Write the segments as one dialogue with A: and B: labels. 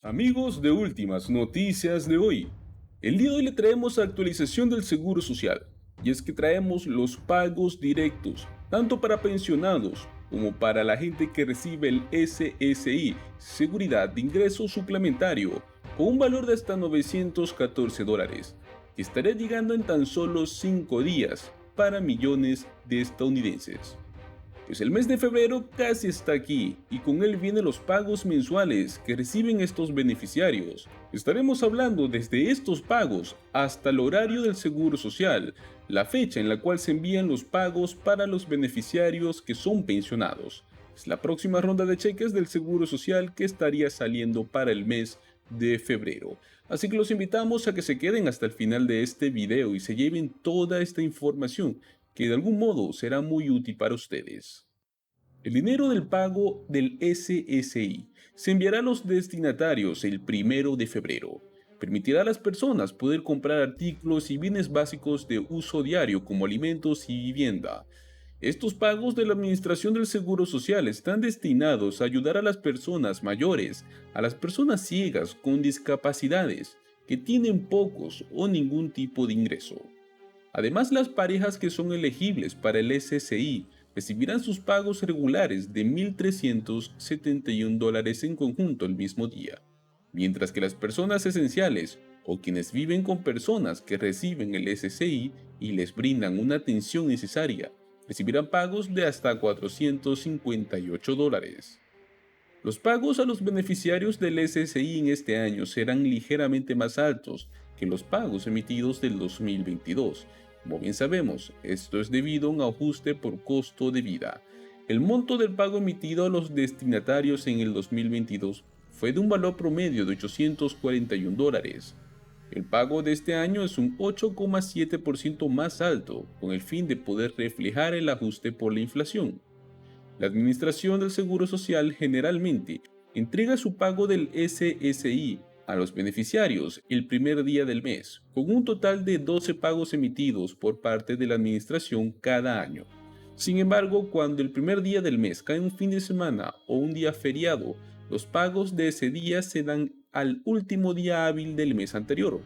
A: Amigos de Últimas Noticias de hoy. El día de hoy le traemos actualización del Seguro Social, y es que traemos los pagos directos, tanto para pensionados como para la gente que recibe el SSI, Seguridad de Ingreso Suplementario, con un valor de hasta $914, que estará llegando en tan solo 5 días para millones de estadounidenses. Pues el mes de febrero casi está aquí y con él vienen los pagos mensuales que reciben estos beneficiarios. Estaremos hablando desde estos pagos hasta el horario del Seguro Social, la fecha en la cual se envían los pagos para los beneficiarios que son pensionados. Es la próxima ronda de cheques del Seguro Social que estaría saliendo para el mes de febrero. Así que los invitamos a que se queden hasta el final de este video y se lleven toda esta información que de algún modo será muy útil para ustedes. El dinero del pago del SSI se enviará a los destinatarios el 1 de febrero. Permitirá a las personas poder comprar artículos y bienes básicos de uso diario como alimentos y vivienda. Estos pagos de la Administración del Seguro Social están destinados a ayudar a las personas mayores, a las personas ciegas con discapacidades, que tienen pocos o ningún tipo de ingreso. Además, las parejas que son elegibles para el SSI recibirán sus pagos regulares de $1,371 en conjunto el mismo día, mientras que las personas esenciales o quienes viven con personas que reciben el SSI y les brindan una atención necesaria recibirán pagos de hasta $458. Los pagos a los beneficiarios del SSI en este año serán ligeramente más altos que los pagos emitidos del 2022. Como bien sabemos, esto es debido a un ajuste por costo de vida. El monto del pago emitido a los destinatarios en el 2022 fue de un valor promedio de $841. El pago de este año es un 8,7% más alto, con el fin de poder reflejar el ajuste por la inflación. La Administración del Seguro Social generalmente entrega su pago del SSI a los beneficiarios el primer día del mes, con un total de 12 pagos emitidos por parte de la Administración cada año. Sin embargo, cuando el primer día del mes cae un fin de semana o un día feriado, los pagos de ese día se dan al último día hábil del mes anterior.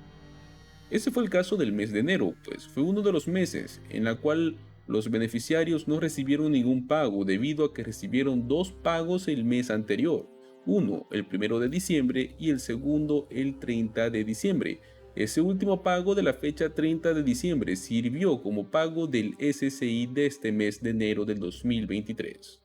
A: Ese fue el caso del mes de enero, pues fue uno de los meses en la cual los beneficiarios no recibieron ningún pago debido a que recibieron dos pagos el mes anterior, uno el 1 de diciembre y el segundo el 30 de diciembre. Ese último pago de la fecha 30 de diciembre sirvió como pago del SSI de este mes de enero del 2023.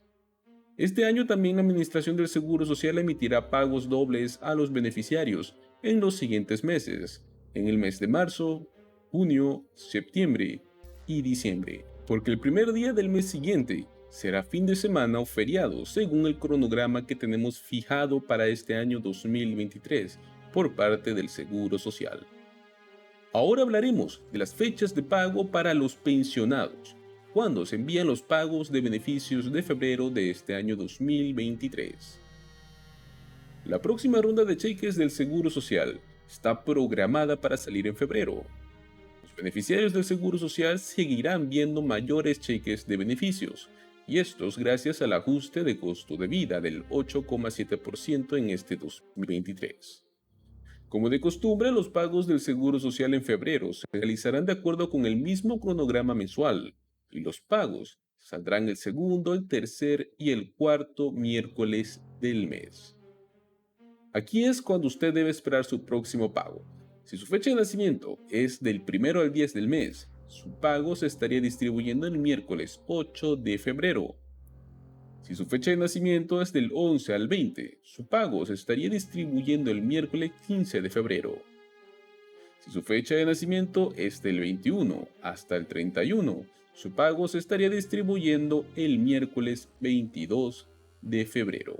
A: Este año también la Administración del Seguro Social emitirá pagos dobles a los beneficiarios en los siguientes meses, en el mes de marzo, junio, septiembre y diciembre, porque el primer día del mes siguiente será fin de semana o feriado según el cronograma que tenemos fijado para este año 2023 por parte del Seguro Social. Ahora hablaremos de las fechas de pago para los pensionados, cuando se envían los pagos de beneficios de febrero de este año 2023. La próxima ronda de cheques del Seguro Social está programada para salir en febrero. Los beneficiarios del Seguro Social seguirán viendo mayores cheques de beneficios, y estos gracias al ajuste de costo de vida del 8,7% en este 2023. Como de costumbre, los pagos del Seguro Social en febrero se realizarán de acuerdo con el mismo cronograma mensual, y los pagos saldrán el segundo, el tercer y el cuarto miércoles del mes. Aquí es cuando usted debe esperar su próximo pago. Si su fecha de nacimiento es del 1 al 10 del mes, su pago se estaría distribuyendo el miércoles 8 de febrero. Si su fecha de nacimiento es del 11 al 20, su pago se estaría distribuyendo el miércoles 15 de febrero. Si su fecha de nacimiento es del 21 hasta el 31, su pago se estaría distribuyendo el miércoles 22 de febrero.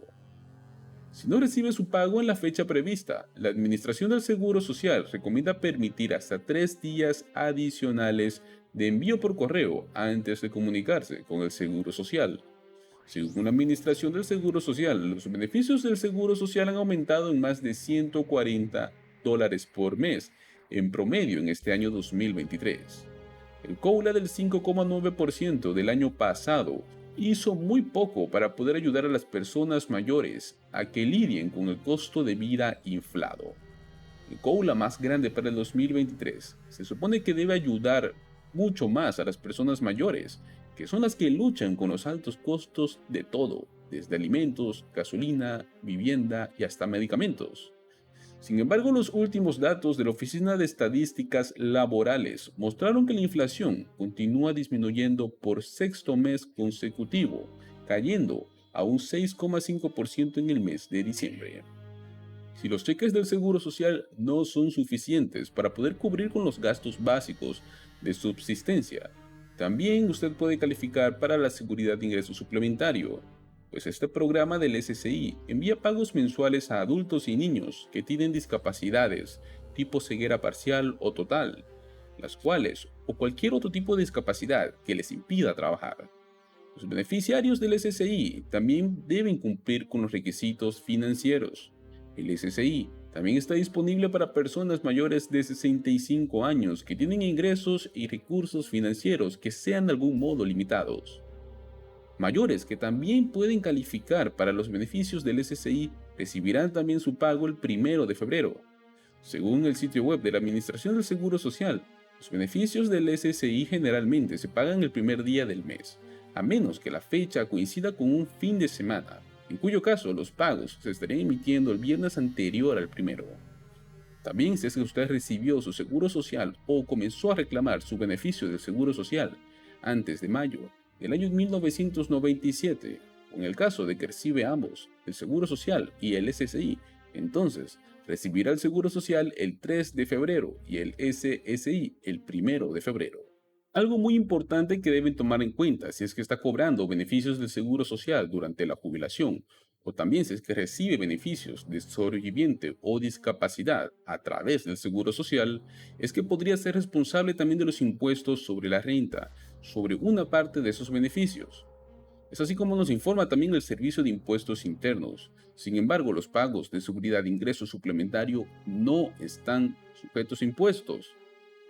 A: Si no recibe su pago en la fecha prevista, la Administración del Seguro Social recomienda permitir hasta 3 días adicionales de envío por correo antes de comunicarse con el Seguro Social. Según la Administración del Seguro Social, los beneficios del Seguro Social han aumentado en más de $140 por mes, en promedio en este año 2023. El COLA del 5,9% del año pasado hizo muy poco para poder ayudar a las personas mayores a que lidien con el costo de vida inflado. El COULA más grande para el 2023 se supone que debe ayudar mucho más a las personas mayores, que son las que luchan con los altos costos de todo, desde alimentos, gasolina, vivienda y hasta medicamentos. Sin embargo, los últimos datos de la Oficina de Estadísticas Laborales mostraron que la inflación continúa disminuyendo por sexto mes consecutivo, cayendo a un 6,5% en el mes de diciembre. Si los cheques del Seguro Social no son suficientes para poder cubrir con los gastos básicos de subsistencia, también usted puede calificar para la Seguridad de Ingreso Suplementario, pues este programa del SSI envía pagos mensuales a adultos y niños que tienen discapacidades tipo ceguera parcial o total, las cuales o cualquier otro tipo de discapacidad que les impida trabajar. Los beneficiarios del SSI también deben cumplir con los requisitos financieros. El SSI también está disponible para personas mayores de 65 años que tienen ingresos y recursos financieros que sean de algún modo limitados. Mayores que también pueden calificar para los beneficios del SSI recibirán también su pago el 1 de febrero. Según el sitio web de la Administración del Seguro Social, los beneficios del SSI generalmente se pagan el primer día del mes, a menos que la fecha coincida con un fin de semana, en cuyo caso los pagos se estarían emitiendo el viernes anterior al primero. También si es que usted recibió su seguro social o comenzó a reclamar su beneficio del seguro social antes de mayo del año 1997, o en el caso de que recibe ambos, el seguro social y el SSI, entonces recibirá el seguro social el 3 de febrero y el SSI el 1 de febrero. Algo muy importante que deben tomar en cuenta si es que está cobrando beneficios del seguro social durante la jubilación, o también si es que recibe beneficios de sobreviviente o discapacidad a través del seguro social, es que podría ser responsable también de los impuestos sobre la renta, sobre una parte de esos beneficios. Es así como nos informa también el Servicio de Impuestos Internos. Sin embargo, los pagos de seguridad de ingreso suplementario no están sujetos a impuestos.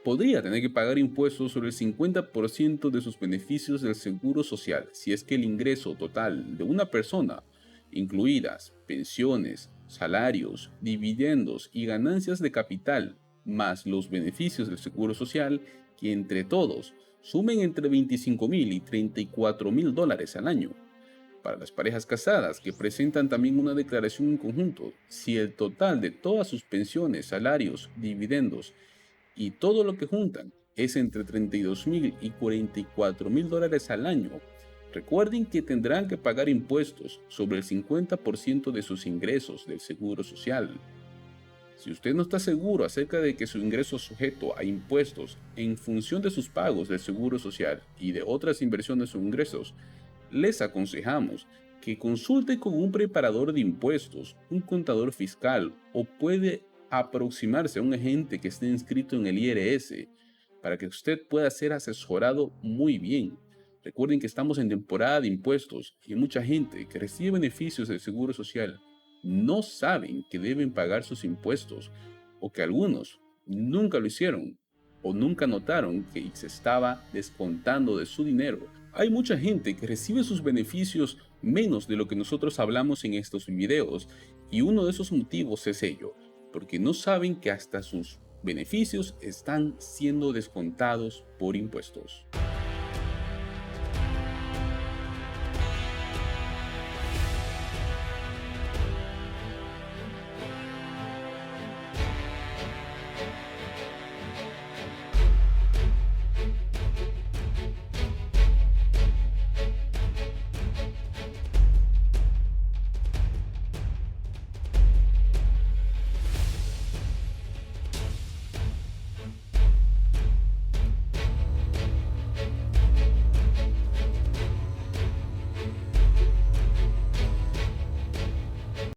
A: Podría tener que pagar impuestos sobre el 50% de sus beneficios del seguro social si es que el ingreso total de una persona, incluidas pensiones, salarios, dividendos y ganancias de capital, más los beneficios del seguro social, que entre todos sumen entre $25,000 y $34,000 al año. Para las parejas casadas que presentan también una declaración en conjunto, si el total de todas sus pensiones, salarios, dividendos y todo lo que juntan es entre $32,000 y $44,000 al año, recuerden que tendrán que pagar impuestos sobre el 50% de sus ingresos del seguro social. Si usted no está seguro acerca de que su ingreso es sujeto a impuestos en función de sus pagos del seguro social y de otras inversiones o ingresos, les aconsejamos que consulte con un preparador de impuestos, un contador fiscal o puede aproximarse a un agente que esté inscrito en el IRS para que usted pueda ser asesorado muy bien. Recuerden que estamos en temporada de impuestos y mucha gente que recibe beneficios del seguro social no saben que deben pagar sus impuestos o que algunos nunca lo hicieron o nunca notaron que se estaba descontando de su dinero. Hay mucha gente que recibe sus beneficios menos de lo que nosotros hablamos en estos videos y uno de esos motivos es ello, porque no saben que hasta sus beneficios están siendo descontados por impuestos.